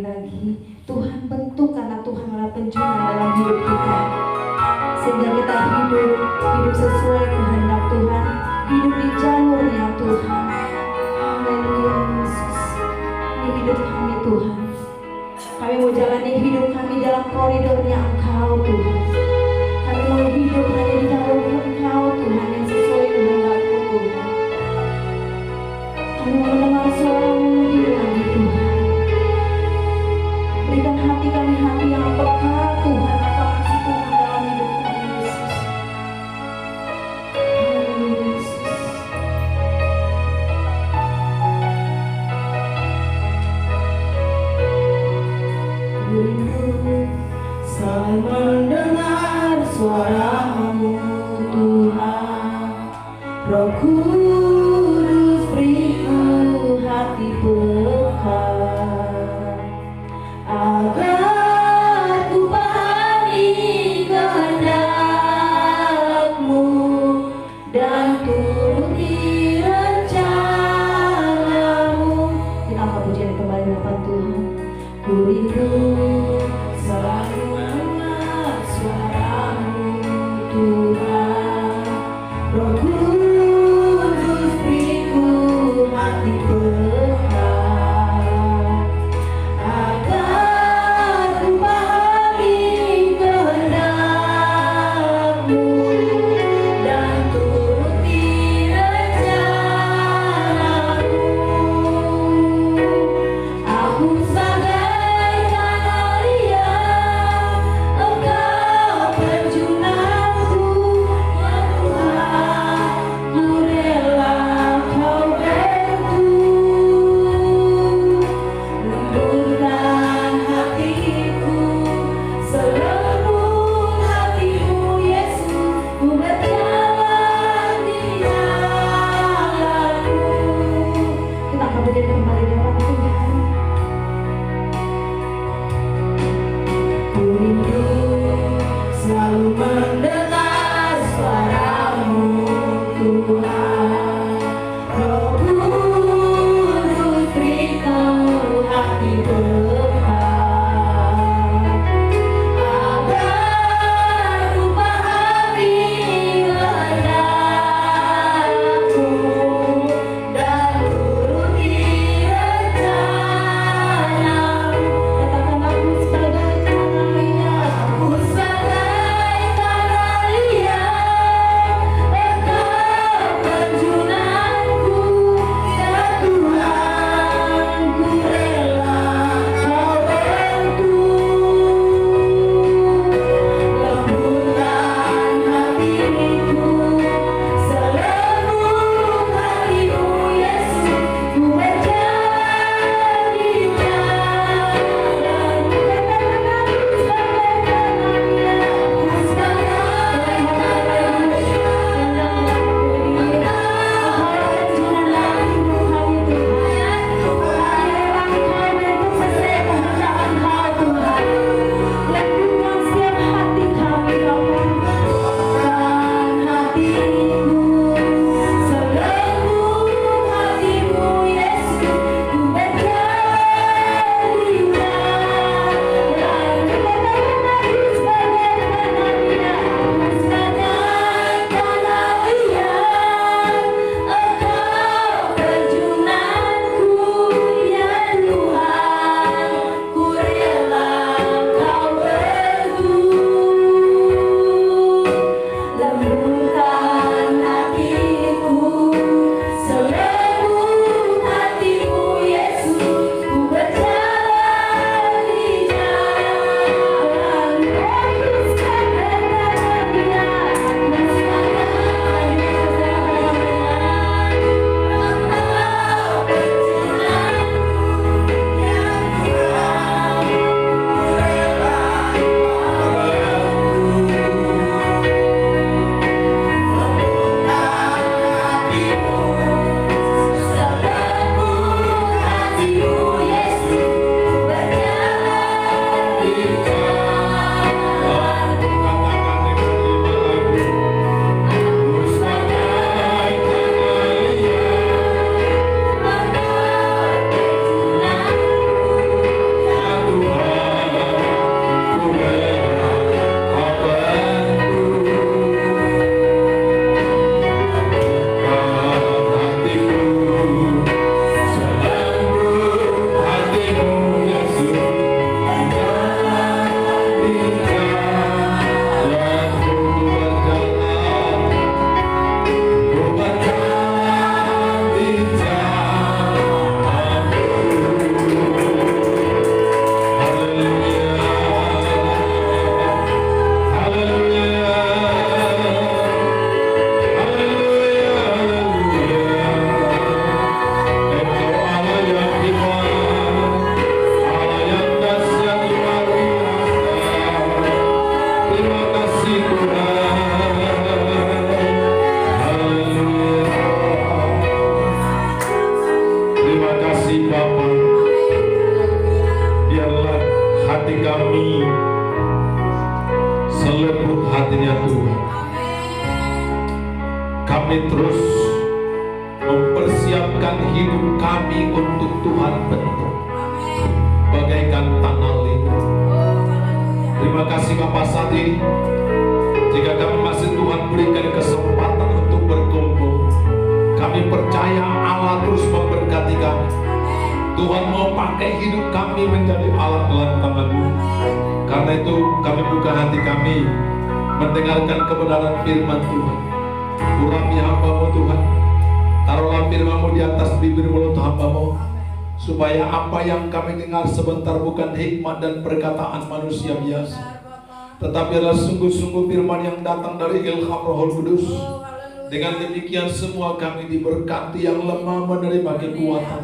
sekali lagi Tuhan bentuk, karena Tuhan adalah pencurah dalam hidup kita, sehingga kita hidup sesuai kehendak Tuhan, hidup di jalurnya Tuhan. Haleluya Yesus, ini hidup kami Tuhan. Kami mau jalani hidup kami dalam koridornya Engkau Tuhan. Kami mau hidup hanya di jalur Engkau Tuhan, yang sesuai kehendak-Mu Tuhan. Kami mau mendengar suara-Mu lebih lagi Tuhan. Berikan hati kami hati yang peka Tuhan akan kasih Tuhan dalam hidup kami Yesus. Haleluya Yesus. Selalu mendengar suara-Mu Tuhan. Roh Kudus beriku hati peka, agar ku pahami kehendak-Mu dan turuti rencana-Mu. Kita angkat pujian kembali Bapak Tuhan. Ku rindu selalu mendengar suara-Mu Tuhan. Roh Kudus beriku hati peka, agar ku pahami kehendak-Mu dan turuti rencana-Mu. Aku bagaikan air hati kami selembut hatinya Tuhan. Kami terus mempersiapkan hidup kami untuk Tuhan bentuk bagaikan tanah liat. Terima kasih Bapak saat ini. Jika kami masih Tuhan berikan kesempatan untuk berkumpul, kami percaya Allah terus memberkati kami. Tuhan mau pakai hidup kami menjadi alat dalam tangan-Mu. Karena itu kami buka hati kami mendengarkan kebenaran firman Tuhan. Urapi hamba-Mu Tuhan. Taruhlah firman-Mu di atas bibir mulut hamba-Mu, supaya apa yang kami dengar sebentar bukan hikmat dan perkataan manusia biasa, tetapi adalah sungguh-sungguh firman yang datang dari ilham Roh Kudus. Dengan demikian semua kami diberkati, yang lemah menerima kekuatan,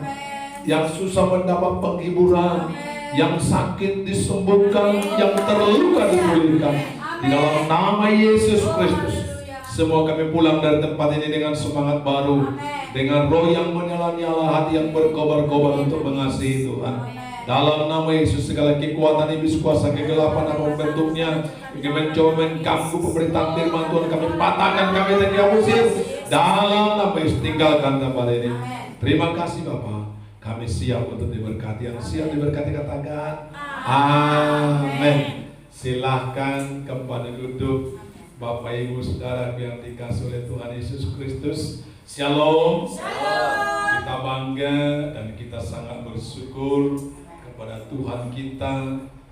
yang susah mendapat penghiburan, yang sakit disembuhkan, yang terluka dipulihkan. Di dalam nama Yesus Kristus, semua kami pulang dari tempat ini dengan semangat baru, dengan roh yang menyala-nyala, hati yang berkobar-kobar untuk mengasihi Tuhan. Dalam nama Yesus, segala kekuatan iblis, kuasa kegelapan apapun bentuknya ingin mencoba mengganggu pemberitaan firman Tuhan, kami patahkan, kami usir dalam nama Yesus. Tinggalkan tempat ini. Terima kasih Bapak, kami siap untuk diberkati. Yang siap diberkati katakan amin. Silahkan kembali duduk Bapak Ibu Saudara yang dikasihi oleh Tuhan Yesus Kristus. Shalom. Kita bangga dan kita sangat bersyukur kepada Tuhan kita,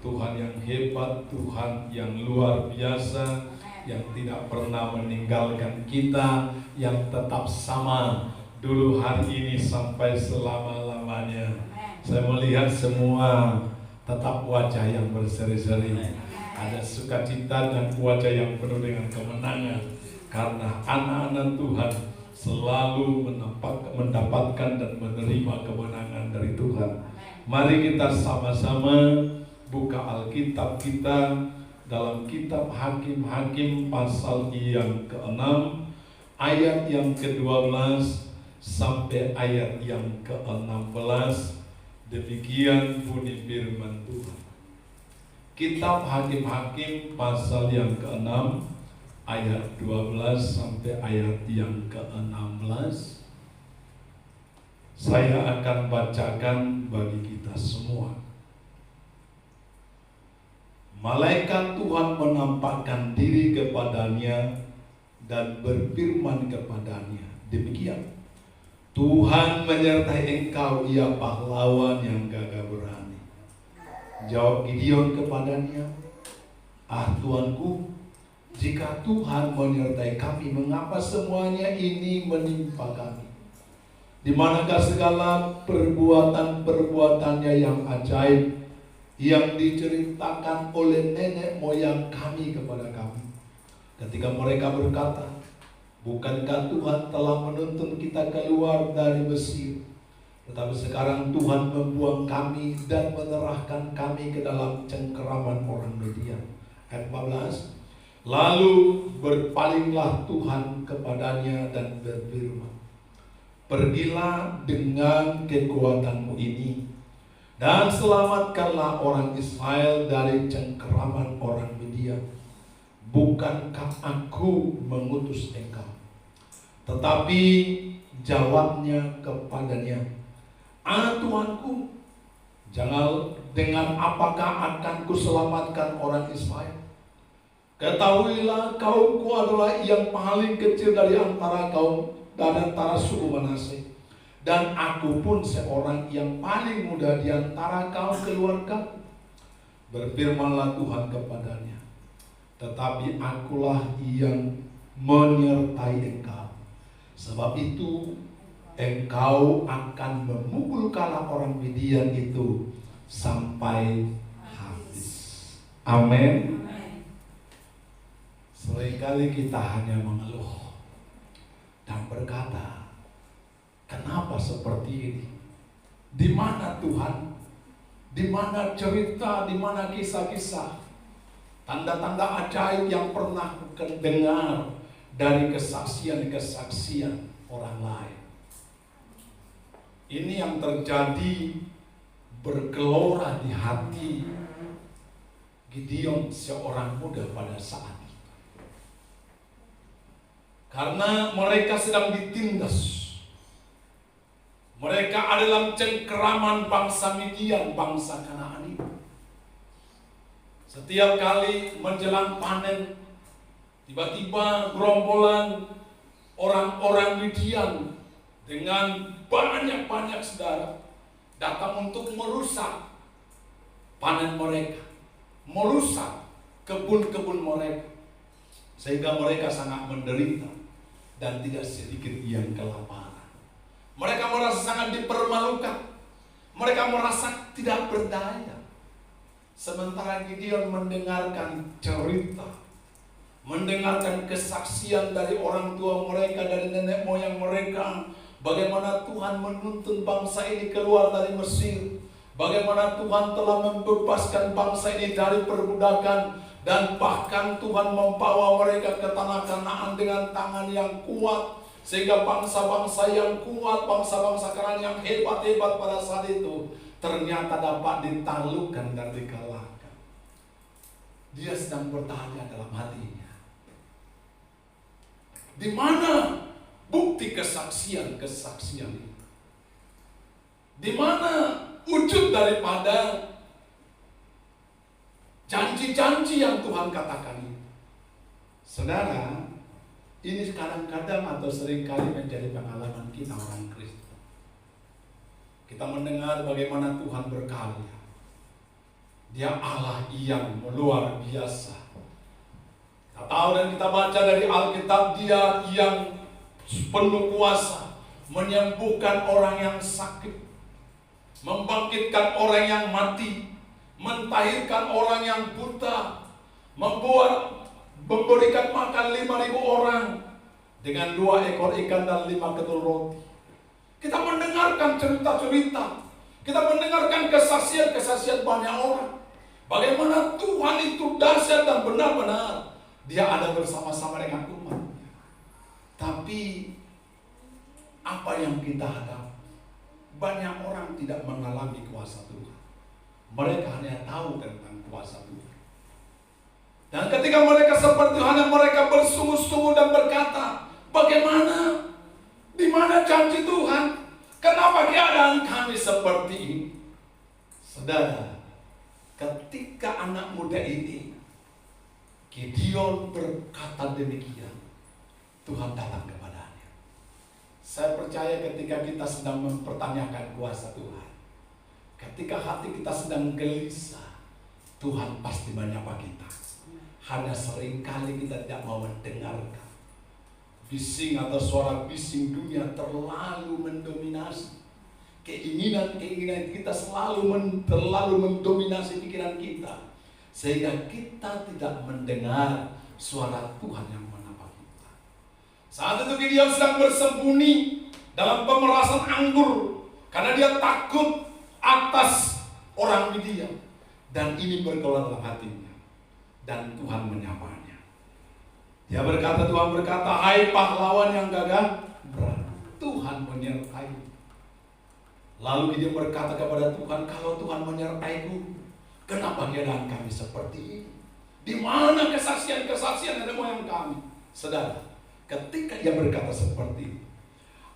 Tuhan yang hebat, Tuhan yang luar biasa, yang tidak pernah meninggalkan kita, yang tetap sama dulu, hari ini, sampai selama-lamanya. Saya melihat semua tetap wajah yang berseri-seri, ada sukacita dan wajah yang penuh dengan kemenangan, karena anak-anak Tuhan selalu mendapatkan dan menerima kemenangan dari Tuhan. Mari kita sama-sama buka Alkitab kita dalam kitab Hakim-Hakim pasal yang ke-6 ayat yang ke-12 sampai ayat yang ke-16. Demikian bunyi firman Tuhan. Kitab Hakim-Hakim pasal yang ke-6 ayat 12 sampai ayat yang ke-16. Saya akan bacakan bagi kita semua. Malaikat Tuhan menampakkan diri kepadanya dan berfirman kepadanya, demikian, Tuhan menyertai engkau, ia pahlawan yang gagah berani. Jawab Gideon kepadanya, Tuanku, jika Tuhan menyertai kami, mengapa semuanya ini menimpa kami? Di manakah segala perbuatan-perbuatannya yang ajaib yang diceritakan oleh nenek moyang kami kepada kami? Ketika mereka berkata, bukankah Tuhan telah menuntun kita keluar dari Mesir? Tetapi sekarang Tuhan membuang kami dan menyerahkan kami ke dalam cengkeraman orang Midian. Ayat 14. Lalu berpalinglah Tuhan kepadanya dan berfirman, pergilah dengan kekuatanmu ini dan selamatkanlah orang Israel dari cengkeraman orang Midian. Bukankah aku mengutus engkau? Tetapi jawabnya kepadanya, Tuanku, jangan, dengan apakah akan kuselamatkan orang Israel? Ketahuilah, kaumku adalah yang paling kecil dari antara kaum dan antara suku Manasye, dan aku pun seorang yang paling muda di antara kaum keluarga. Berfirmanlah Tuhan kepadanya, tetapi akulah yang menyertai engkau, sebab itu engkau akan memukul kala orang Midian itu sampai habis. Amin. Seringkali kita hanya mengeluh dan berkata, kenapa seperti ini? Di mana Tuhan? Di mana cerita? Di mana kisah-kisah? Tanda-tanda ajaib yang pernah kita dengar dari kesaksian-kesaksian orang lain. Ini yang terjadi bergelora di hati Gideon seorang muda pada saat itu. Karena mereka sedang ditindas. Mereka ada dalam cengkeraman bangsa Midian, bangsa Kanaan itu. Setiap kali menjelang panen, tiba-tiba gerombolan orang-orang Midian dengan banyak-banyak saudara datang untuk merusak panen mereka, merusak kebun-kebun mereka, sehingga mereka sangat menderita dan tidak sedikit yang kelaparan. Mereka merasa sangat dipermalukan, mereka merasa tidak berdaya. Sementara Gideon mendengarkan cerita, mendengarkan kesaksian dari orang tua mereka, dari nenek moyang mereka, bagaimana Tuhan menuntun bangsa ini keluar dari Mesir, bagaimana Tuhan telah membebaskan bangsa ini dari perbudakan, dan bahkan Tuhan membawa mereka ke tanah Kanaan dengan tangan yang kuat, sehingga bangsa-bangsa yang kuat, bangsa-bangsa Kanaan yang hebat-hebat pada saat itu ternyata dapat ditaklukkan dan dikalahkan. Dia sedang bertanya dalam hatinya, di mana bukti kesaksian itu? Di mana wujud daripada janji-janji yang Tuhan katakan itu? Saudara, ini kadang-kadang atau seringkali menjadi pengalaman kita orang Kristen. Kita mendengar bagaimana Tuhan berkarya. Dia Allah yang luar biasa. Kita tahu dan kita baca dari Alkitab, Dia yang penuh kuasa, menyembuhkan orang yang sakit, membangkitkan orang yang mati, mentahirkan orang yang buta, memberikan makan 5.000 orang dengan 2 ekor ikan dan 5 ketul roti. Kita mendengarkan cerita-cerita, kita mendengarkan kesaksian-kesaksian banyak orang, bagaimana Tuhan itu dahsyat dan benar-benar Dia ada bersama-sama dengan umat. Tapi apa yang kita hadapi? Banyak orang tidak mengalami kuasa Tuhan. Mereka hanya tahu tentang kuasa Tuhan. Dan ketika mereka seperti hanya mereka bersungguh-sungguh dan berkata, bagaimana? Di mana janji Tuhan? Kenapa keadaan kami seperti ini? Saudara, ketika anak muda ini, Gideon berkata demikian, Tuhan datang kepadanya. Saya percaya ketika kita sedang mempertanyakan kuasa Tuhan, ketika hati kita sedang gelisah, Tuhan pasti menyapa kita. Hanya seringkali kita tidak mau mendengarkan. Bising atau suara bising dunia terlalu mendominasi. Keinginan-keinginan kita terlalu mendominasi pikiran kita, sehingga kita tidak mendengar suara Tuhan yang menapa kita. Saat itu Gideon sedang bersembunyi dalam pemerasan anggur, karena dia takut atas orang Midian. Dan ini berkeluar dalam hatinya, dan Tuhan menyapanya. Dia berkata, Tuhan berkata, hai pahlawan yang gagah berani, Tuhan menyertai. Lalu dia berkata kepada Tuhan, kalau Tuhan menyertaiku, kenapa keadaan kami seperti ini? Di mana kesaksian-kesaksian dari moyang kami? Saudara, ketika dia berkata seperti itu,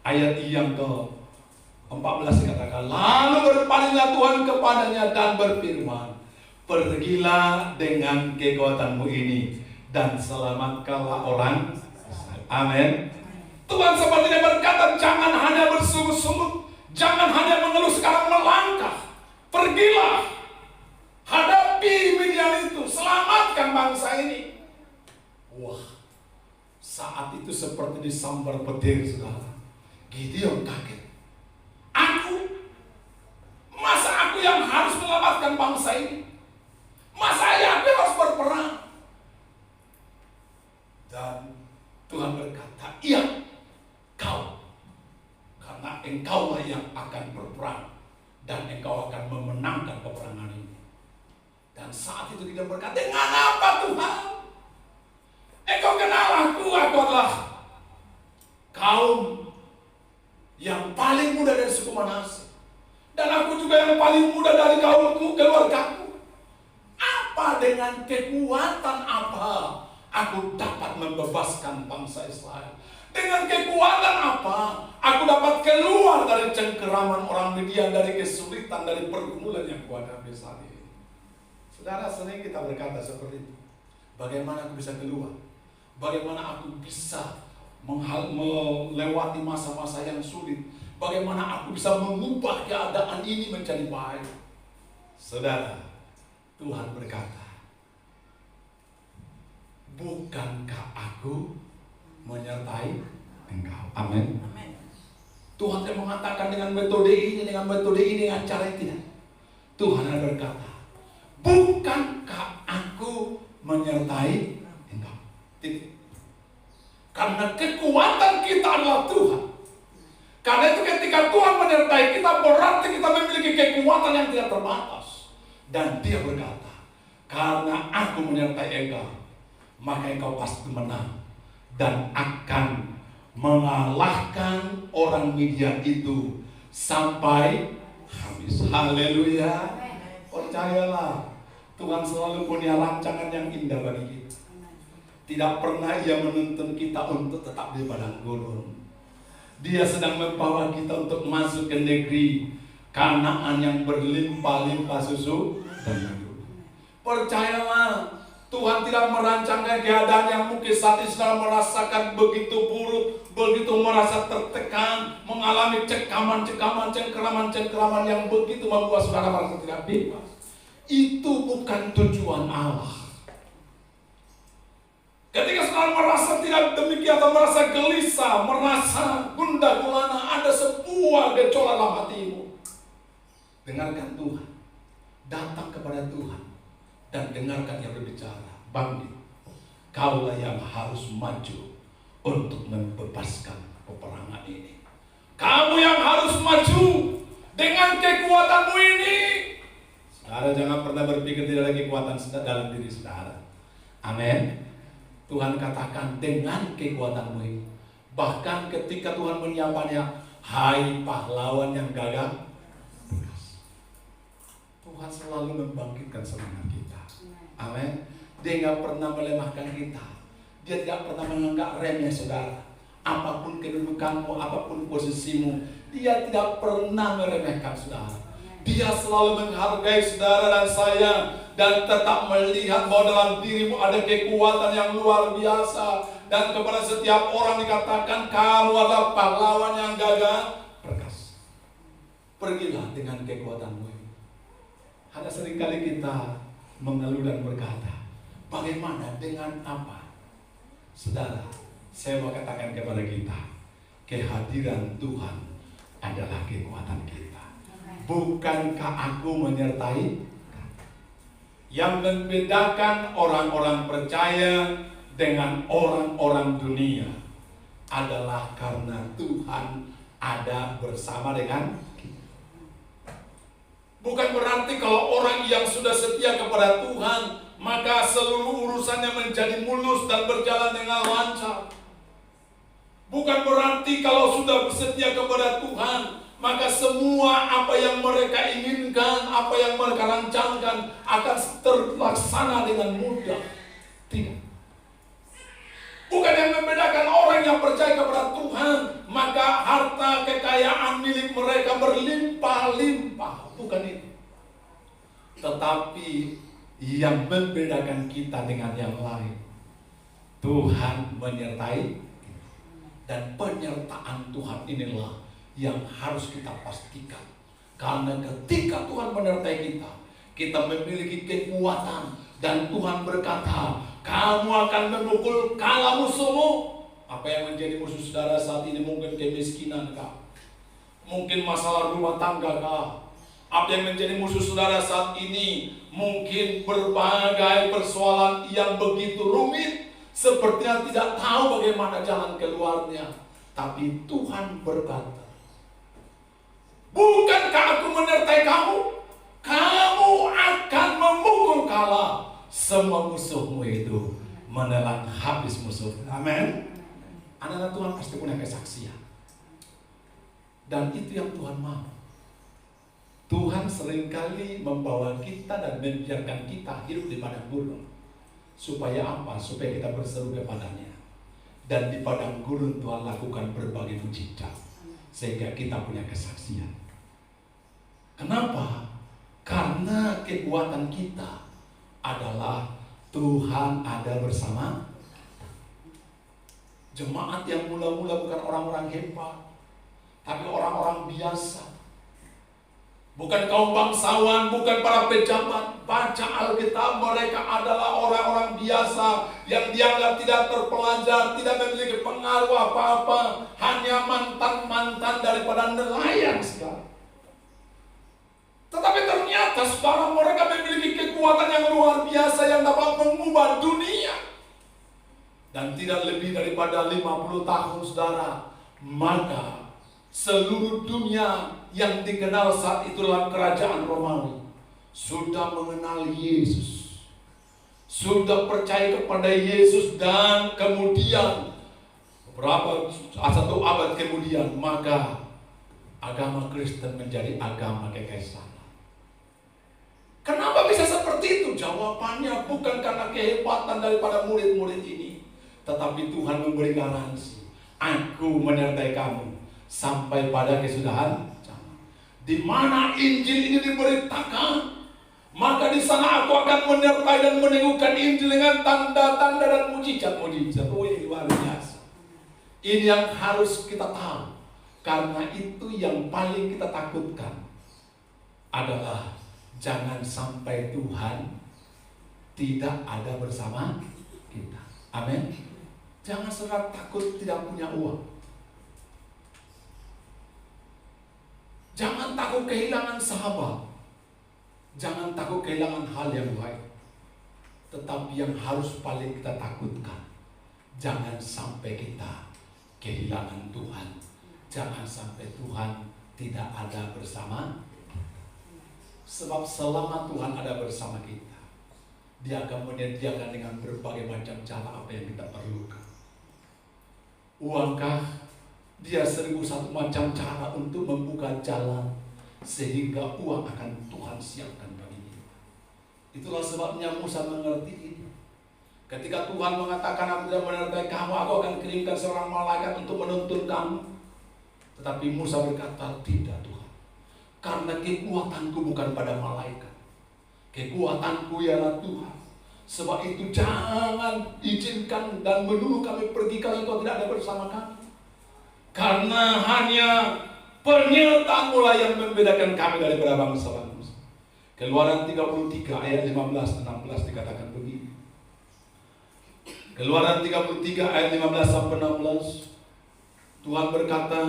ayat yang ke-14 dikatakan, lalu berpalinglah Tuhan kepadanya dan berfirman, pergilah dengan kekuatanmu ini dan selamatkanlah orang. Amin. Tuhan sepertinya berkata, jangan hanya bersungut-sungut, jangan hanya mengeluh, sekarang melangkah. Pergilah, hadapi Midian itu, selamatkan bangsa ini. Wah, saat itu seperti disambar petir, saudara. Gideon kaget. Masa aku yang harus menyelamatkan bangsa ini? Masa aku harus berperang? Dan Tuhan berkata, iya, kau. Karena engkaulah yang akan berperang, dan engkau akan memenangkan peperangan ini. Dan saat itu dia berkata, dengan apa Tuhan? Engkau kenal aku adalah kaum yang paling muda dari suku Manase. Dan aku juga yang paling muda dari kaumku, keluargaku. Apa dengan kekuatan apa aku dapat membebaskan bangsa Israel? Dengan kekuatan apa aku dapat keluar dari cengkeraman orang Midian, dari kesulitan, dari pergumulan yang kuhadapi saat ini? Saudara, sering kita berkata seperti itu. Bagaimana aku bisa keluar? Bagaimana aku bisa melewati masa-masa yang sulit? Bagaimana aku bisa mengubah keadaan ini menjadi baik? Saudara, Tuhan berkata, bukankah aku menyertai engkau? Amin. Tuhan yang mengatakan dengan metode ini, dengan cara yang tidak. Tuhan yang berkata, bukankah aku menyertai engkau? Titik. Karena kekuatan kita adalah Tuhan. Karena itu ketika Tuhan menyertai kita, berarti kita memiliki kekuatan yang tidak terbatas. Dan Dia berkata, karena aku menyertai engkau, maka engkau pasti menang dan akan mengalahkan orang Midian itu sampai habis. Haleluya. Percayalah, Tuhan selalu punya rancangan yang indah bagi kita. Tidak pernah Ia menuntun kita untuk tetap di padang gurun. Dia sedang membawa kita untuk masuk ke negeri Kanaan yang berlimpah-limpah susu dan madu. Percayalah, Tuhan tidak merancangkan keadaan yang mungkin saat ini sedang merasakan begitu buruk, begitu merasa tertekan, mengalami cengkeraman yang begitu membuat saudara merasa tidak bebas. Itu bukan tujuan Allah. Ketika saudara merasa tidak demikian atau merasa gelisah, merasa gundah gulana, ada sebuah gejolak dalam hatimu, dengarkan Tuhan, datang kepada Tuhan dan dengarkan Dia berbicara. Bangkit, kaulah yang harus maju untuk membebaskan peperangan ini. Kamu yang harus maju dengan kekuatanmu ini. Saudara, jangan pernah berpikir tidak ada kekuatan dalam diri saudara. Amin. Tuhan katakan dengan kekuatanmu ini. Bahkan ketika Tuhan menyapanya, hai pahlawan yang gagah, Tuhan selalu membangkitkan semangat kita. Amin. Dia tidak pernah melemahkan kita. Dia tidak pernah menganggap remeh saudara. Apapun kedudukanmu, apapun posisimu, Dia tidak pernah meremehkan saudara. Dia selalu menghargai saudara dan saya, dan tetap melihat bahwa dalam dirimu ada kekuatan yang luar biasa. Dan kepada setiap orang dikatakan, kamu adalah pahlawan yang gagah perkasa. Pergilah dengan kekuatanmu ini. Ada seringkali kita mengeluh dan berkata, bagaimana dengan apa? Saudara, saya mau katakan kepada kita, kehadiran Tuhan adalah kekuatan kita. Bukankah aku menyertai? Yang membedakan orang-orang percaya dengan orang-orang dunia adalah karena Tuhan ada bersama dengan kita. Bukan berarti kalau orang yang sudah setia kepada Tuhan, maka seluruh urusannya menjadi mulus dan berjalan dengan lancar. Bukan berarti kalau sudah setia kepada Tuhan, maka semua apa yang mereka inginkan, apa yang mereka rancangkan akan terlaksana dengan mudah. Tidak. Bukan yang membedakan orang yang percaya kepada Tuhan, maka harta kekayaan milik mereka berlimpah-limpah. Bukan itu. Tetapi yang membedakan kita dengan yang lain, Tuhan menyertai, dan penyertaan Tuhan inilah yang harus kita pastikan. Karena ketika Tuhan menyertai kita, kita memiliki kekuatan. Dan Tuhan berkata, kamu akan memukul kala musuhmu. Apa yang menjadi musuh saudara saat ini? Mungkin kemiskinan kah? Mungkin masalah rumah tangga kah? Apa yang menjadi musuh saudara saat ini? Mungkin berbagai persoalan yang begitu rumit, sepertinya tidak tahu bagaimana jalan keluarnya. Tapi Tuhan berkata, bukankah aku menyertai kamu? Kamu akan memukul kala semua musuhmu itu, menelan habis musuh. Amin. Anak-anak Tuhan pasti punya kesaksian. Dan itu yang Tuhan mau. Tuhan seringkali membawa kita dan membiarkan kita hidup di padang gurun. Supaya apa? Supaya kita berseru kepadanya. Dan di padang gurun Tuhan lakukan berbagai mujizat. Sehingga kita punya kesaksian. Kenapa? Karena kekuatan kita adalah Tuhan ada bersama. Jemaat yang mula-mula bukan orang-orang hebat, tapi orang-orang biasa. Bukan kaum bangsawan, bukan para pejabat. Baca Alkitab, mereka adalah orang-orang biasa yang dianggap tidak terpelajar, tidak memiliki pengaruh apa-apa, hanya mantan-mantan daripada nelayan sekarang. Tetapi ternyata sekarang mereka memiliki kekuatan yang luar biasa yang dapat mengubah dunia. Dan tidak lebih daripada 50 tahun, saudara, maka seluruh dunia yang dikenal saat itu dalam kerajaan Romawi sudah mengenal Yesus, sudah percaya kepada Yesus, dan kemudian satu abad kemudian maka agama Kristen menjadi agama kekaisaran. Kenapa bisa seperti itu? Jawabannya bukan karena kehebatan daripada murid-murid ini, tetapi Tuhan memberi garansi, aku menyertai kamu sampai pada kesudahan zaman. Di mana Injil ini diberitakan, maka di sana aku akan menyertai dan meneguhkan Injil dengan tanda-tanda dan mujizat-mujizat. Ini luar biasa. Ini yang harus kita tahu. Karena itu yang paling kita takutkan adalah jangan sampai Tuhan tidak ada bersama kita. Amin. Jangan selalu takut tidak punya uang. Jangan takut kehilangan sahabat. Jangan takut kehilangan hal yang baik. Tetapi yang harus paling kita takutkan, jangan sampai kita kehilangan Tuhan. Jangan sampai Tuhan tidak ada bersama. Sebab selama Tuhan ada bersama kita, Dia akan menyediakan dengan berbagai macam cara apa yang kita perlukan. Uangkah? Dia 1001 macam cara untuk membuka jalan sehingga uang akan Tuhan siapkan bagi kita. Itulah sebabnya Musa mengerti ini. Ketika Tuhan mengatakan, aku tidak menyertai kamu, aku akan kirimkan seorang malaikat untuk menuntun kamu. Tetapi Musa berkata, tidak Tuhan. Karena kekuatanku bukan pada malaikat. Kekuatanku ialah Tuhan. Sebab itu jangan izinkan dan menuduh kami pergi kalau engkau tidak ada bersama kami. Karena hanya penyertaan mula yang membedakan kami daripada bangsa-bangsa. Keluaran 33 ayat 15-16 dikatakan begini. Keluaran 33 ayat 15-16. Tuhan berkata,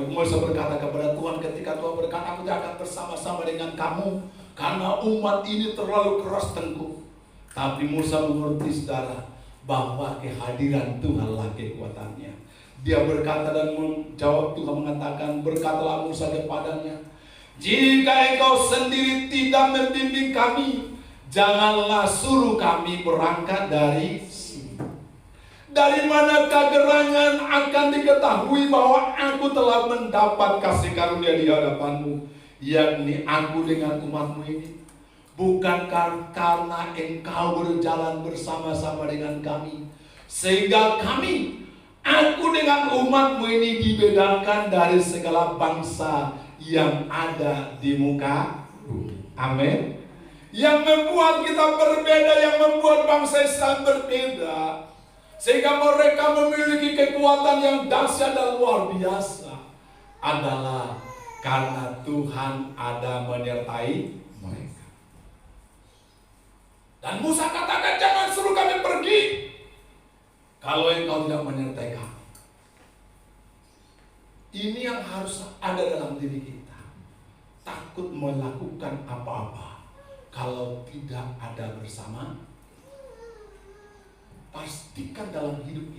Musa berkata kepada Tuhan, ketika Tuhan berkata, aku tidak akan bersama-sama dengan kamu karena umat ini terlalu keras tengkuk. Tapi Musa mengerti, saudara, bahwa kehadiran Tuhanlah kekuatannya. Dia berkata dan menjawab, Tuhan mengatakan, berkatalah Musa kepadanya, jika engkau sendiri tidak membimbing kami, janganlah suruh kami berangkat dari sini. Dari manakah gerangan akan diketahui bahwa aku telah mendapat kasih karunia di hadapanmu, yakni aku dengan umatmu ini? Bukan karena engkau berjalan bersama-sama dengan kami, sehingga aku dengan umatmu ini dibedakan dari segala bangsa yang ada di muka bumi. Amin. Yang membuat kita berbeda, yang membuat bangsa Islam berbeda, sehingga mereka memiliki kekuatan yang dahsyat dan luar biasa, adalah karena Tuhan ada menyertai mereka. Dan Musa katakan, jangan suruh kami pergi kalau engkau tidak menyertai kami. Ini yang harus ada dalam diri kita. Takut melakukan apa-apa kalau tidak ada bersama. Pastikan dalam hidup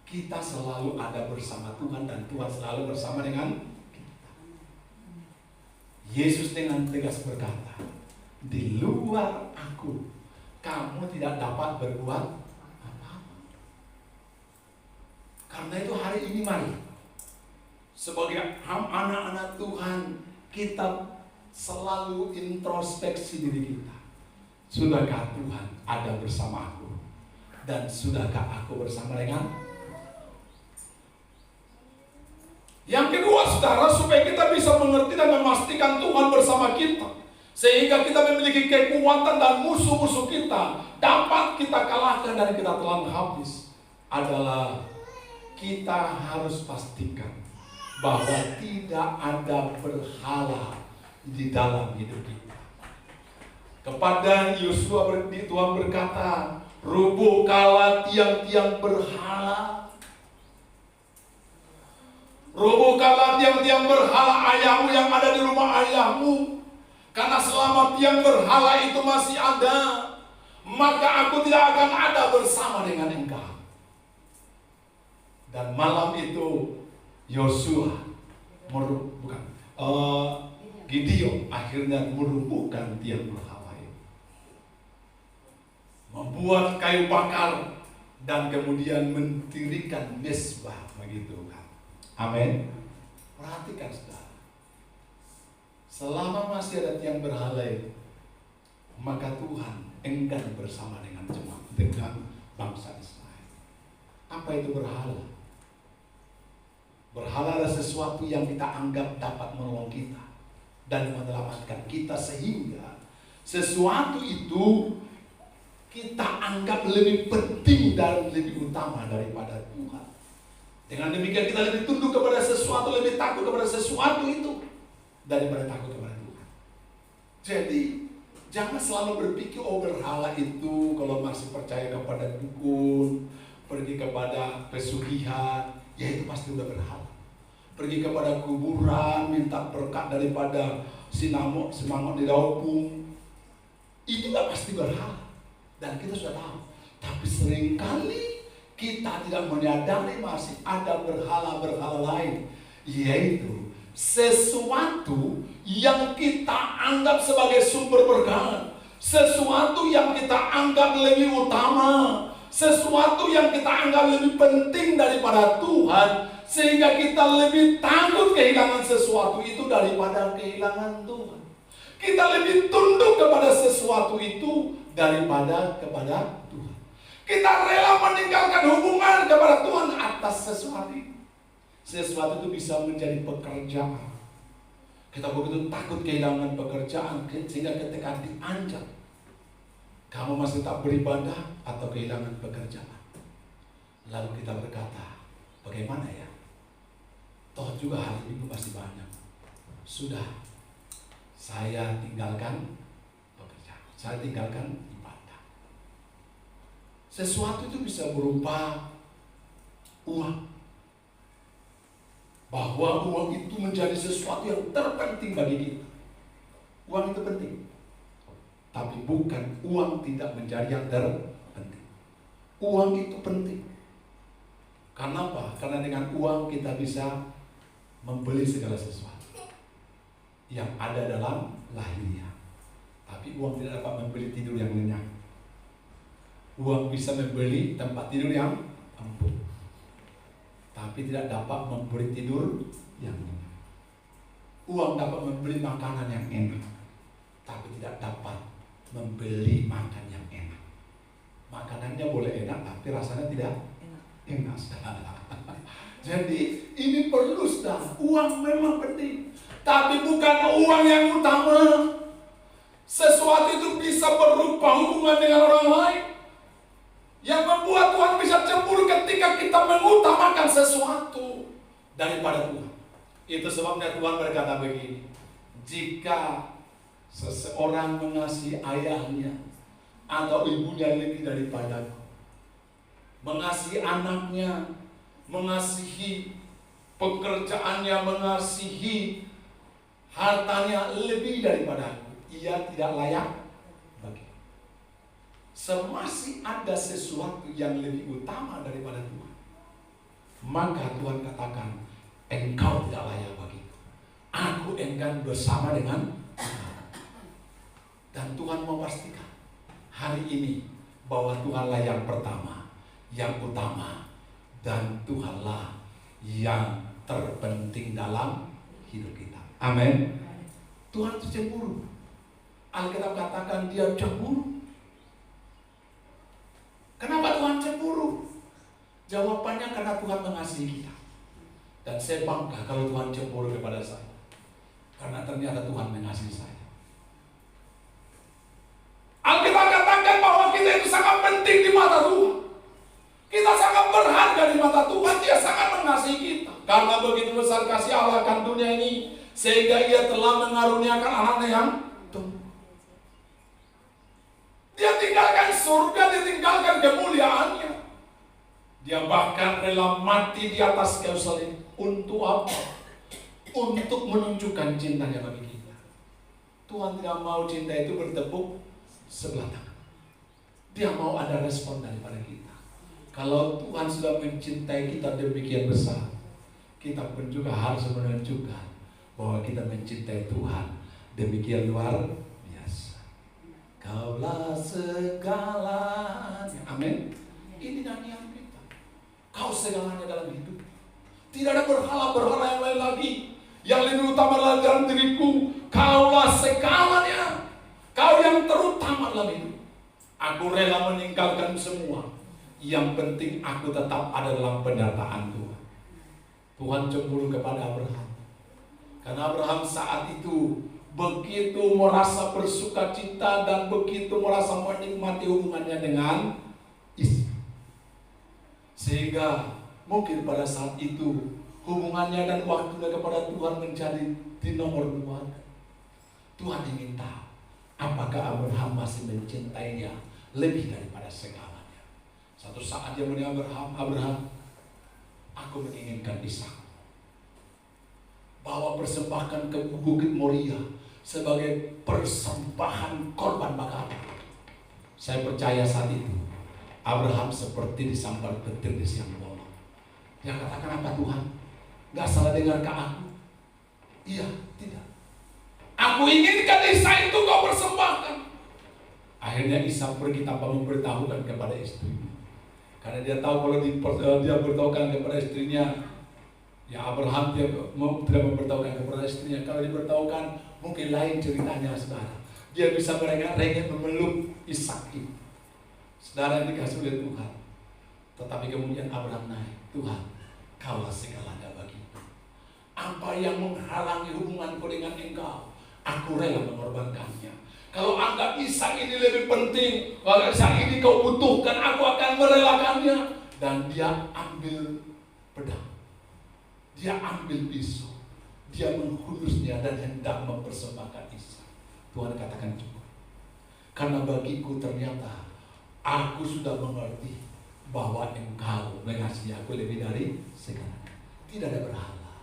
kita selalu ada bersama Tuhan dan Tuhan selalu bersama dengan kita. Yesus dengan tegas berkata, di luar aku, kamu tidak dapat berbuat apa-apa. Karena itu hari ini mari, sebagai anak-anak Tuhan, kita selalu introspeksi diri kita. Sudahkah Tuhan ada bersamaku? Dan sudahkah aku bersama dengan? Yang kedua, saudara, supaya kita bisa mengerti dan memastikan Tuhan bersama kita, sehingga kita memiliki kekuatan dan musuh-musuh kita dapat kita kalahkan dan kita telan habis, adalah kita harus pastikan bahwa tidak ada berhala di dalam hidup kita. Kepada Yosua Tuhan berkata, rubuhkanlah tiang-tiang berhala. Rubuhkanlah tiang-tiang berhala ayahmu yang ada di rumah ayahmu. Karena selama tiang berhala itu masih ada, maka aku tidak akan ada bersama dengan engkau. Dan malam itu Gideon akhirnya merubuhkan tiang berhala itu, membuat kayu bakar dan kemudian mendirikan mezbah begitu kan. Amin. Perhatikan saudara, selama masih ada tiang berhala itu, maka Tuhan enggan bersama dengan bangsa Israel. Apa itu berhala? Berhala adalah sesuatu yang kita anggap dapat menolong kita dan menyelamatkan kita, sehingga sesuatu itu kita anggap lebih penting dan lebih utama daripada Tuhan. Dengan demikian kita lebih tunduk kepada sesuatu, lebih takut kepada sesuatu itu daripada takut kepada Tuhan. Jadi jangan selalu berpikir berhala itu kalau masih percaya kepada dukun, pergi kepada pesugihan, ya itu pasti udah berhala. Pergi kepada kuburan minta berkat daripada semangat di daupung, itu gak pasti berhala. Dan kita sudah tahu. Tapi seringkali kita tidak menyadari masih ada berhala-berhala lain, yaitu sesuatu yang kita anggap sebagai sumber berkah, sesuatu yang kita anggap lebih utama, sesuatu yang kita anggap lebih penting daripada Tuhan, sehingga kita lebih takut kehilangan sesuatu itu daripada kehilangan Tuhan. Kita lebih tunduk kepada sesuatu itu daripada kepada Tuhan. Kita rela meninggalkan hubungan kepada Tuhan atas sesuatu itu. Sesuatu itu bisa menjadi pekerjaan. Kita begitu takut kehilangan pekerjaan, sehingga ketika diancam, kamu masih tak beribadah atau kehilangan pekerjaan. Lalu kita berkata, bagaimana ya? Toh juga hari Minggu masih banyak. Sudah, saya tinggalkan pekerjaan, saya tinggalkan ibadah. Sesuatu itu bisa berupa uang. Bahwa uang itu menjadi sesuatu yang terpenting bagi kita. Uang itu penting. Tapi bukan uang tidak menjadi yang terpenting. Uang itu penting. Karena apa? Karena dengan uang kita bisa membeli segala sesuatu yang ada dalam lahiriah. Tapi uang tidak dapat membeli tidur yang nyenyak. Uang bisa membeli tempat tidur yang empuk, tapi tidak dapat memberi tidur yang nyenyak. Uang dapat membeli makanan yang enak, tapi tidak dapat membeli makan yang enak. Makanannya boleh enak, tapi rasanya tidak enak. Jadi ini perlu, saudara. Uang memang penting, tapi bukan uang yang utama. Sesuatu itu bisa berupa hubungan dengan orang lain, yang membuat Tuhan bisa cemburu ketika kita mengutamakan sesuatu daripada Tuhan. Itu sebabnya Tuhan berkata begini, jika seseorang mengasihi ayahnya atau ibunya lebih daripadaku, mengasihi anaknya, mengasihi pekerjaannya, mengasihi hartanya lebih daripadaku, ia tidak layak bagi. Semasih ada sesuatu yang lebih utama daripada Tuhan, maka Tuhan katakan, engkau tidak layak bagiku. Aku enggan bersama dengan Tuhan. Dan Tuhan memastikan hari ini bahwa Tuhanlah yang pertama, yang utama, dan Tuhanlah yang terpenting dalam hidup kita. Amin. Tuhan itu cemburu. Alkitab katakan dia cemburu. Kenapa Tuhan cemburu? Jawabannya karena Tuhan mengasihi kita. Dan saya bangga kalau Tuhan cemburu kepada saya. Karena ternyata Tuhan mengasihi saya. Alkitab katakan bahwa kita itu sangat penting di mata Tuhan. Kita sangat berharga di mata Tuhan. Dia sangat mengasihi kita. Karena begitu besar kasih Allah akan dunia ini, sehingga Ia telah mengaruniakan anaknya yang tunggal. Dia tinggalkan surga, dia tinggalkan kemuliaannya. Dia bahkan rela mati di atas kayu salib. Untuk apa? Untuk menunjukkan cintanya bagi kita. Tuhan tidak mau cinta itu bertepuk sebelah tangan. Dia mau ada respon daripada kita. Kalau Tuhan sudah mencintai kita demikian besar, kita pun juga harus menunjukkan bahwa kita mencintai Tuhan demikian luar biasa. Kaulah segalanya. Amin. Ini nyanyian kita. Kau segalanya dalam hidup. Tidak ada berhala-berhala yang lain lagi. Yang lebih utama adalah dalam diriku. Kaulah segalanya. Kau yang terutama dalam hidup. Aku rela meninggalkan semua. Yang penting aku tetap ada dalam pendataan Tuhan. Tuhan cemburu kepada Abraham. Karena Abraham saat itu begitu merasa bersuka cita dan begitu merasa menikmati hubungannya dengan Ishak. Sehingga mungkin pada saat itu hubungannya dan waktunya kepada Tuhan menjadi di nomor 2. Tuhan ingin tahu apakah Abraham masih mencintainya lebih daripada segalanya. Satu saat dia menyebut Abraham, aku menginginkan Ishak. Bawa persembahkan ke Bukit Moria sebagai persembahan korban bakar. Saya percaya saat itu Abraham seperti disambar petir di siang bolong. Dia katakan, apa Tuhan? Gak salah dengar ke aku? Iya, tidak. Aku inginkan Ishak itu kau persembahkan. Akhirnya Ishak pergi tanpa memberitahukan kepada istrinya. Karena dia tahu kalau dia beritahukan kepada istrinya, ya Abraham dia tidak memberitahukan kepada istrinya. Kalau diberitahukan mungkin lain ceritanya, saudara. Dia bisa merengek-rengek memeluk Ishak itu. Saudara yang dikasih oleh Tuhan. Tetapi kemudian Abraham naik. Tuhan, kaulah segalanya bagiku. Apa yang menghalangi hubunganku dengan Engkau, aku rela mengorbankannya. Kalau anggap Ishak ini lebih penting, kalau Ishak ini kau butuhkan, aku akan merelakannya. Dan dia ambil pedang, dia ambil pisau, dia menghunusnya dan hendak mempersembahkan Ishak. Tuhan katakan cukup. Karena bagiku ternyata aku sudah mengerti bahwa Engkau mengasihi aku lebih dari segalanya. Tidak ada berhala.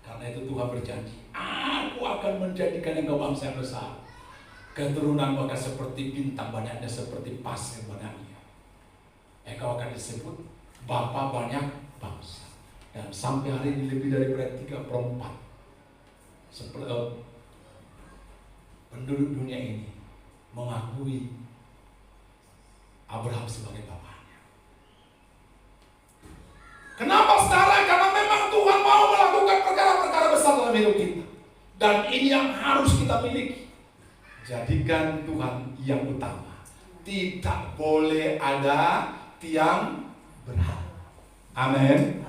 Karena itu Tuhan berjanji, aku akan menjadikan engkau bangsa yang besar. Keturunan maka seperti bintang, banyaknya seperti pasir banyaknya. Engkau akan disebut Bapa banyak bangsa. Dan sampai hari ini lebih dari 3/4 penduduk dunia ini mengakui Abraham sebagai bapaknya. Kenapa saudara? Karena memang Tuhan mau melakukan perkara-perkara besar dalam hidup kita. Dan ini yang harus kita miliki. Jadikan Tuhan yang utama. Tidak boleh ada tiang berhala. Amin.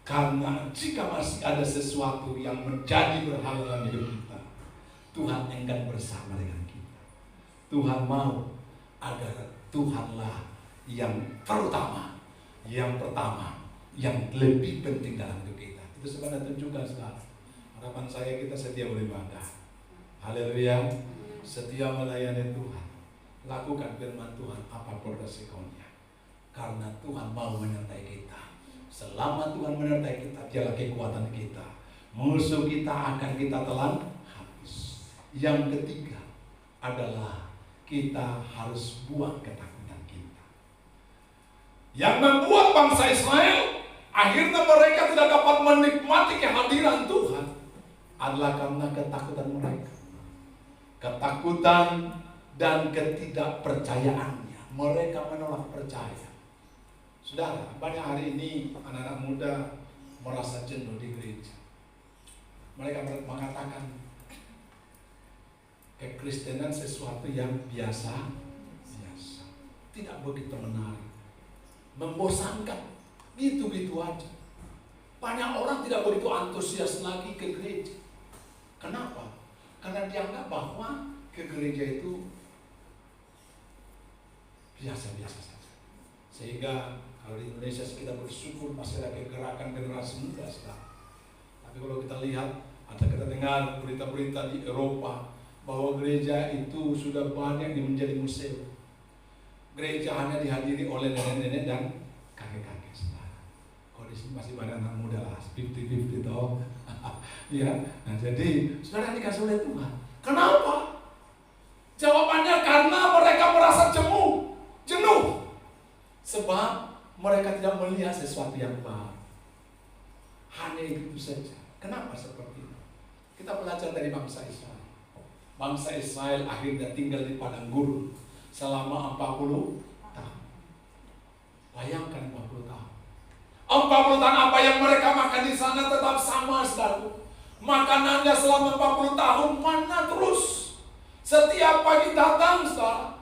Karena jika masih ada sesuatu yang menjadi berhala dalam hidup kita, Tuhan enggan bersama dengan kita. Tuhan mau agar Tuhanlah yang terutama, yang pertama, yang lebih penting dalam hidup kita. Itu sebenarnya tunjukkan saudara. Harapan saya kita setia beribadah. Haleluya. Setia melayani Tuhan. Lakukan firman Tuhan apapun resikonya. Karena Tuhan mau menyertai kita. Selama Tuhan menyertai kita, dialah kekuatan kita. Musuh kita akan kita telan habis. Yang ketiga adalah kita harus buang ketakutan kita. Yang membuat bangsa Israel akhirnya mereka tidak dapat menikmati kehadiran Tuhan adalah karena ketakutan mereka. Ketakutan dan ketidakpercayaannya. Mereka menolak percaya. Saudara, banyak hari ini anak-anak muda merasa jenuh di gereja. Mereka mengatakan, kekristenan sesuatu yang biasa, tidak begitu menarik, membosankan, gitu-gitu aja. Banyak orang tidak begitu antusias lagi ke gereja. Kenapa? Karena dianggap bahwa ke gereja itu biasa-biasa saja. Sehingga kalau di Indonesia kita bersyukur masih ada gerakan generasi muda sekarang. Tapi kalau kita lihat atau kita dengar berita-berita di Eropa bahwa gereja itu sudah banyak yang menjadi museum. Gereja hanya dihadiri oleh nenek-nenek dan kakek-kakek. Kalau di sini masih banyak anak muda lah, 50-50 toh. Ya, nah jadi saudara dikasih oleh Tuhan. Kenapa? Jawabannya karena mereka merasa jenuh. Sebab mereka tidak melihat sesuatu yang baru. Hanya itu saja. Kenapa seperti itu? Kita belajar dari bangsa Israel. Bangsa Israel akhirnya tinggal di padang gurun selama 40 tahun. Bayangkan 40 tahun. 40 tahun apa yang mereka makan di sana tetap sama, saudara. Makanannya selama 40 tahun mana terus. Setiap pagi datang, saudara,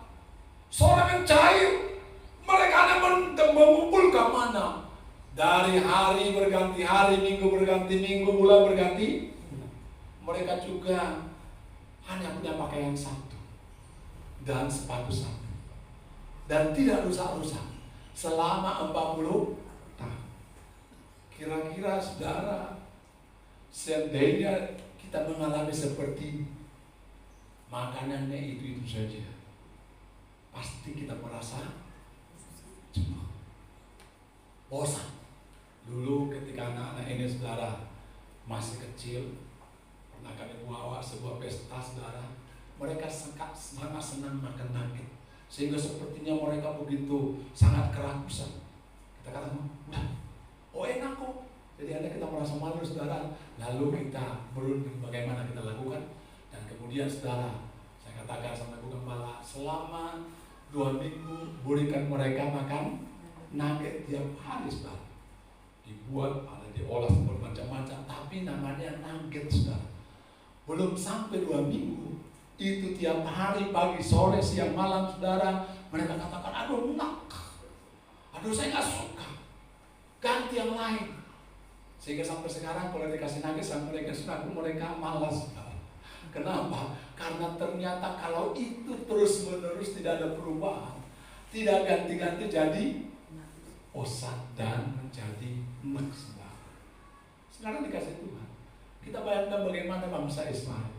sore mencair. Mereka hanya mengumpulkan mana. Dari hari berganti hari, minggu berganti minggu, bulan berganti. Mereka juga hanya punya pakaian satu dan sepatu satu, dan tidak rusak-rusak selama 40 tahun. Kira-kira saudara, seandainya kita mengalami seperti makanannya itu saja, pasti kita merasa jenuh, bosan. Dulu ketika anak-anak ini saudara masih kecil, pernah kami bawa sebuah pesta saudara, mereka sangat senang makan nugget, sehingga sepertinya mereka begitu sangat kerakusan. Kita katakan, oh enak kok. Jadi ada kita merasa malu saudara. Lalu kita berunding bagaimana kita lakukan. Dan kemudian saudara, saya katakan sama Ibu Gembala, selama 2 minggu berikan mereka makan nugget tiap hari saudara. Dibuat, ada diolah bermacam-macam, tapi namanya nugget saudara. Belum sampai 2 minggu, itu tiap hari pagi, sore, siang, malam saudara, mereka katakan, aduh enak, aduh saya nggak suka, ganti yang lain. Sehingga sampai sekarang kalau dikasih nugget sama mereka sudah, mereka malas. Kenapa? Karena ternyata kalau itu terus-menerus tidak ada perubahan, tidak ganti-ganti, jadi bosan dan menjadi enak. Sekarang dikasih Tuhan. Kita bayangkan bagaimana bangsa Israel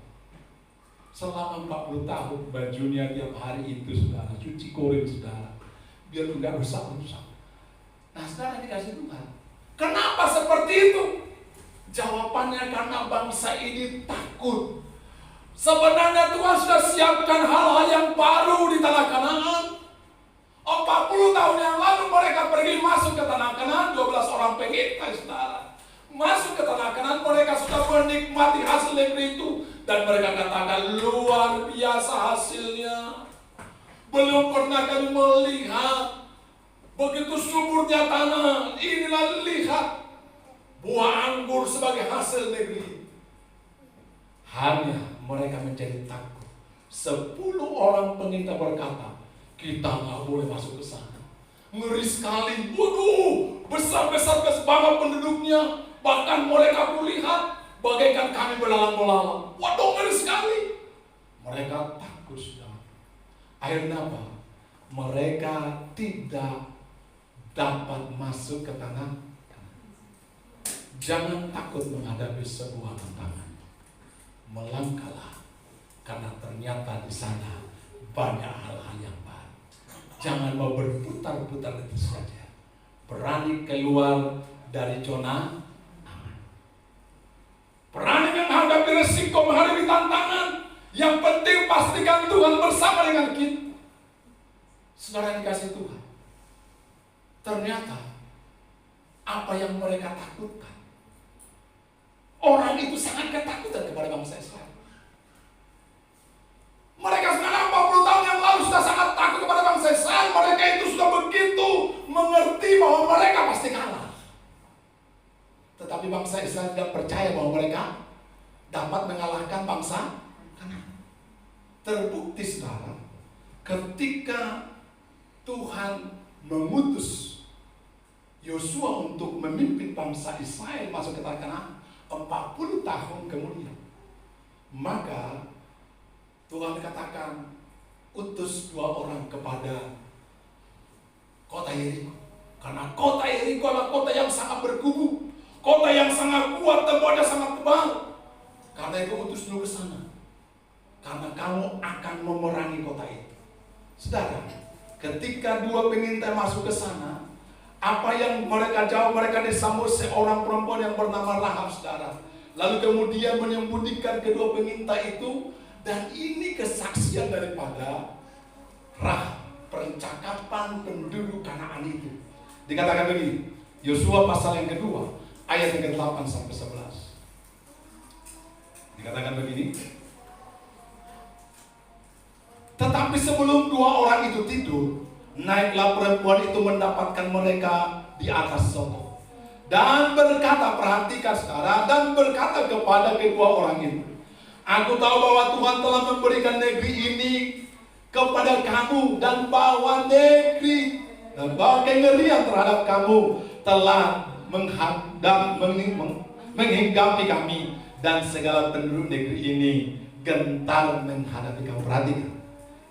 selama 40 tahun bajunya tiap hari itu saudara, cuci korin saudara, biar tidak rusak-rusak. Nah sekarang dikasih Tuhan. Kenapa seperti itu? Jawabannya karena bangsa ini takut. Sebenarnya Tuhan sudah siapkan hal-hal yang baru di tanah Kanaan. 40 tahun yang lalu mereka pergi masuk ke tanah Kanaan, 12 orang pengintai saudara. Masuk ke tanah Kanaan, mereka sudah menikmati hasil negeri itu. Dan mereka katakan luar biasa hasilnya. Belum pernah kami melihat begitu suburnya tanah. Inilah lihat buah anggur sebagai hasil negeri. Hanya mereka menjadi takut. 10 orang pengintai berkata, kita nggak boleh masuk ke sana. Ngeri sekali. Waduh, besar-besar banget penduduknya. Bahkan mereka kulihat bagaikan kami belalang-belalang. Waduh, ngeri sekali. Mereka takut sudah. Akhirnya apa? Mereka tidak dapat masuk ke tanah. Jangan takut menghadapi sebuah tantangan. Melangkahlah, karena ternyata di sana banyak hal-hal yang baru. Jangan mau berputar-putar itu saja. Berani keluar dari zona aman. Berani menghadapi resiko, menghadapi tantangan. Yang penting pastikan Tuhan bersama dengan kita. Saudara yang dikasih Tuhan, ternyata apa yang mereka takutkan, orang itu sangat ketakutan kepada bangsa Israel. Mereka sekarang 40 tahun yang lalu sudah sangat takut kepada bangsa Israel. Mereka itu sudah begitu mengerti bahwa mereka pasti kalah. Tetapi bangsa Israel tidak percaya bahwa mereka dapat mengalahkan bangsa Kanaan. ketika Tuhan mengutus Yosua untuk memimpin bangsa Israel masuk ke tanah Kanaan 40 tahun kemudian, maka Tuhan katakan utus 2 orang kepada kota Yeriko. Karena kota Yeriko adalah kota yang sangat berkubu, kota yang sangat kuat, temboknya sangat tebal. Karena itu utus dulu ke sana. Karena kamu akan memerangi kota itu. Saudara, ketika 2 pengintai masuk ke sana, apa yang mereka jawab? Mereka disambut seorang perempuan yang bernama Rahab, saudara. Lalu kemudian menyembunyikan kedua pengintai itu. Dan ini kesaksian daripada Rahab, percakapan penduduk Kanaan itu. Dikatakan begini, Yosua pasal yang kedua, ayat yang ke-8 sampai 11. Dikatakan begini, tetapi sebelum 2 orang itu tidur, naiklah perempuan itu mendapatkan mereka di atas Soko. Dan berkata, perhatikan saudara, dan berkata kepada kedua orang itu, aku tahu bahwa Tuhan telah memberikan negeri ini kepada kamu, dan bahwa negeri dan bahwa kengerian terhadap kamu telah menghinggapi kami, dan segala penduduk negeri ini gentar menghadapi kamu. Perhatikan,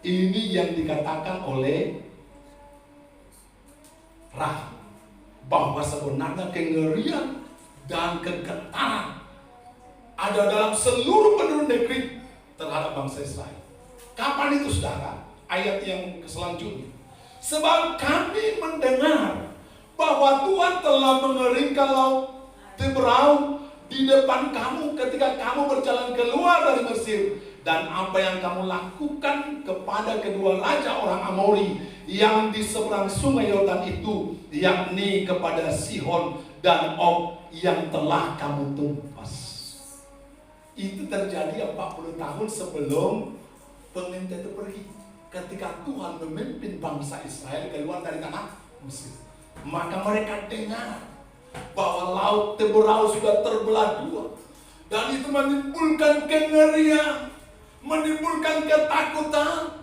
ini yang dikatakan oleh Rahab, bahwa sebenarnya kengerian dan kegentaran ada dalam seluruh penduduk negeri terhadap bangsa Israel. Kapan itu, saudara? Ayat yang selanjutnya. Sebab kami mendengar bahwa Tuhan telah mengeringkan laut Teberau di depan kamu ketika kamu berjalan keluar dari Mesir, dan apa yang kamu lakukan kepada kedua raja orang Amori yang di seberang sungai Yordan itu, yakni kepada Sihon dan Og yang telah kamu tumpas. Itu terjadi 40 tahun sebelum pengintai itu pergi. Ketika Tuhan memimpin bangsa Israel keluar dari tanah Mesir, maka mereka dengar bahwa laut Teberau sudah terbelah 2, dan itu menimbulkan kengerian, menimbulkan ketakutan,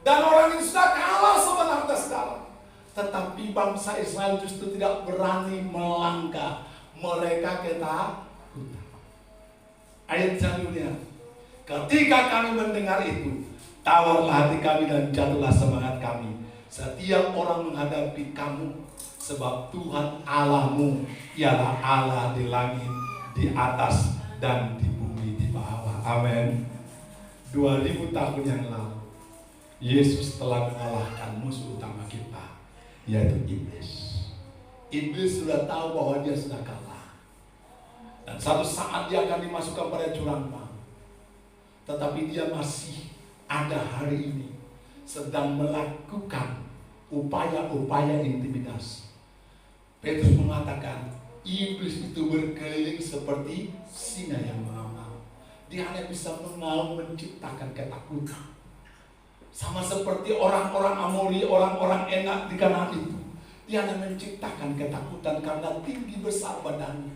dan orang ini sudah kalah sebenarnya, saudara. Tetapi bangsa Israel justru tidak berani melangkah, mereka ketakutan. Ayat selanjutnya, ketika kami mendengar itu, tawarlah hati kami dan jatuhlah semangat kami setiap orang menghadapi kamu, sebab Tuhan Allahmu ialah Allah di langit, di atas, dan di bumi di bawah. Amin. 2000 tahun yang lalu, Yesus telah mengalahkan musuh utama kita, yaitu iblis. Iblis sudah tahu bahwa dia sudah kalah, dan satu saat dia akan dimasukkan pada jurang maut. Tetapi dia masih ada hari ini sedang melakukan upaya-upaya intimidasi. Petrus mengatakan, iblis itu berkeliling seperti singa yang mengaum. Dia hanya bisa mengaum, menciptakan ketakutan. Sama seperti orang-orang Amori, orang-orang enak di Kanaan itu. Dia hanya menciptakan ketakutan karena tinggi besar badannya.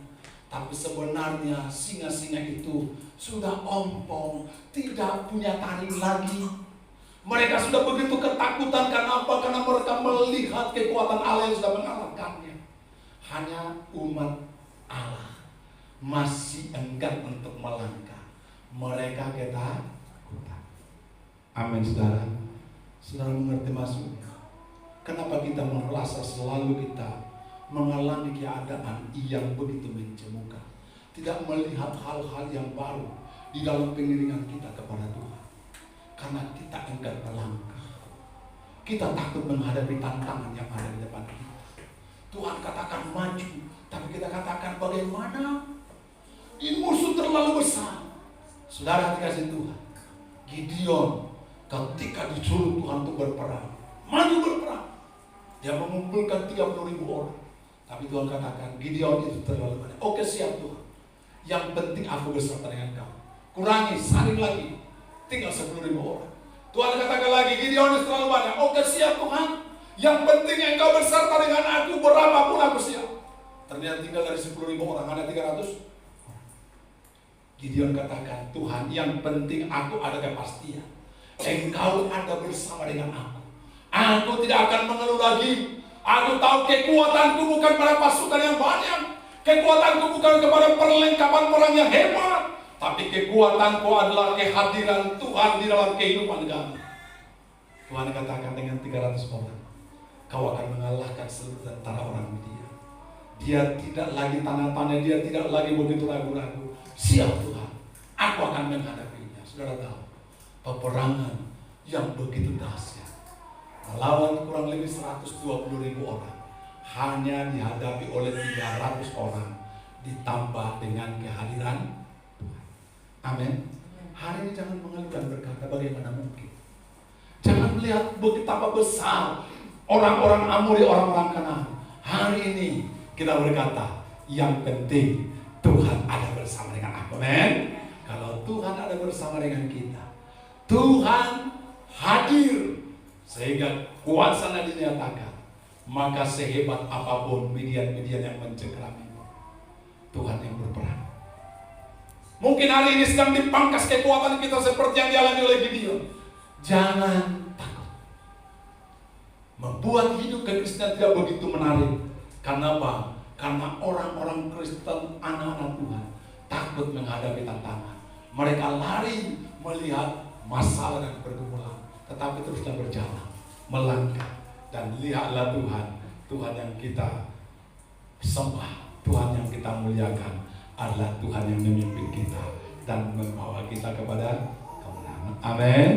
Tapi sebenarnya singa-singa itu sudah ompong, tidak punya taring lagi. Mereka sudah begitu ketakutan karena apa? Karena mereka melihat kekuatan Allah yang sudah mengalahkannya. Hanya umat Allah masih enggan untuk melangkah. Mereka ketakutan. Amin, saudara. Saudara mengerti maksudnya? Kenapa kita merasa selalu kita mengalami keadaan yang begitu mencemoohkan, tidak melihat hal-hal yang baru di dalam pengiringan kita kepada Tuhan? Karena kita enggan melangkah. Kita takut menghadapi tantangan yang ada di depan kita. Tuhan katakan maju, tapi kita katakan bagaimana? Ini musuh terlalu besar. Saudara dikasih Tuhan, Gideon ketika disuruh Tuhan untuk berperang, maju berperang, dia mengumpulkan 30.000 orang. Tapi Tuhan katakan, Gideon itu terlalu banyak. Oke, siap Tuhan. Yang penting aku beserta dengan kamu. Kurangi, saling lagi. Tinggal 10.000 orang. Tuhan katakan lagi, Gideon itu terlalu banyak. Oke, siap Tuhan. Yang penting engkau beserta dengan aku, berapapun aku siap. Ternyata tinggal dari 10.000 orang, ada 300. Gideon katakan, Tuhan, yang penting aku ada kepastian. Engkau ada bersama dengan aku. Aku tidak akan mengeluh lagi. Aku tahu kekuatanku bukan pada pasukan yang banyak. Kekuatanku bukan kepada perlengkapan perang yang hebat. Tapi kekuatanku adalah kehadiran Tuhan di dalam kehidupan kami. Tuhan katakan dengan 300 orang, kau akan mengalahkan seluruh tentara orang Media. Dia tidak lagi tanda-tanda, dia tidak lagi begitu ragu-ragu. Siap Tuhan, aku akan menghadapinya. Saudara tahu, peperangan yang begitu dahsyat, melawan kurang lebih 120.000 orang, hanya dihadapi oleh 300 orang, ditambah dengan kehadiran Tuhan. Amin. Hari ini jangan mengeluh dan berkata bagaimana mungkin. Jangan melihat betapa besar orang-orang Amori, orang-orang Kanaan. Hari ini kita berkata, yang penting Tuhan ada bersama dengan aku. Amin. Kalau Tuhan ada bersama dengan kita, Tuhan hadir sehingga kuasanya dinyatakan, maka sehebat apapun Midian-Midian yang mencengkeram itu, Tuhan yang berperang. Mungkin hari ini sedang dipangkas kekuatan kita seperti yang dialami oleh Gideon. Jangan takut. Membuat hidup kekristenan tidak begitu menarik. Karena apa? Karena orang-orang Kristen, anak-anak Tuhan, takut menghadapi tantangan. Mereka lari melihat masalah dan pergumulan, tetapi teruslah berjalan, melangkah, dan lihatlah Tuhan, Tuhan yang kita sembah, Tuhan yang kita muliakan adalah Tuhan yang memimpin kita dan membawa kita kepada kemenangan. Amin.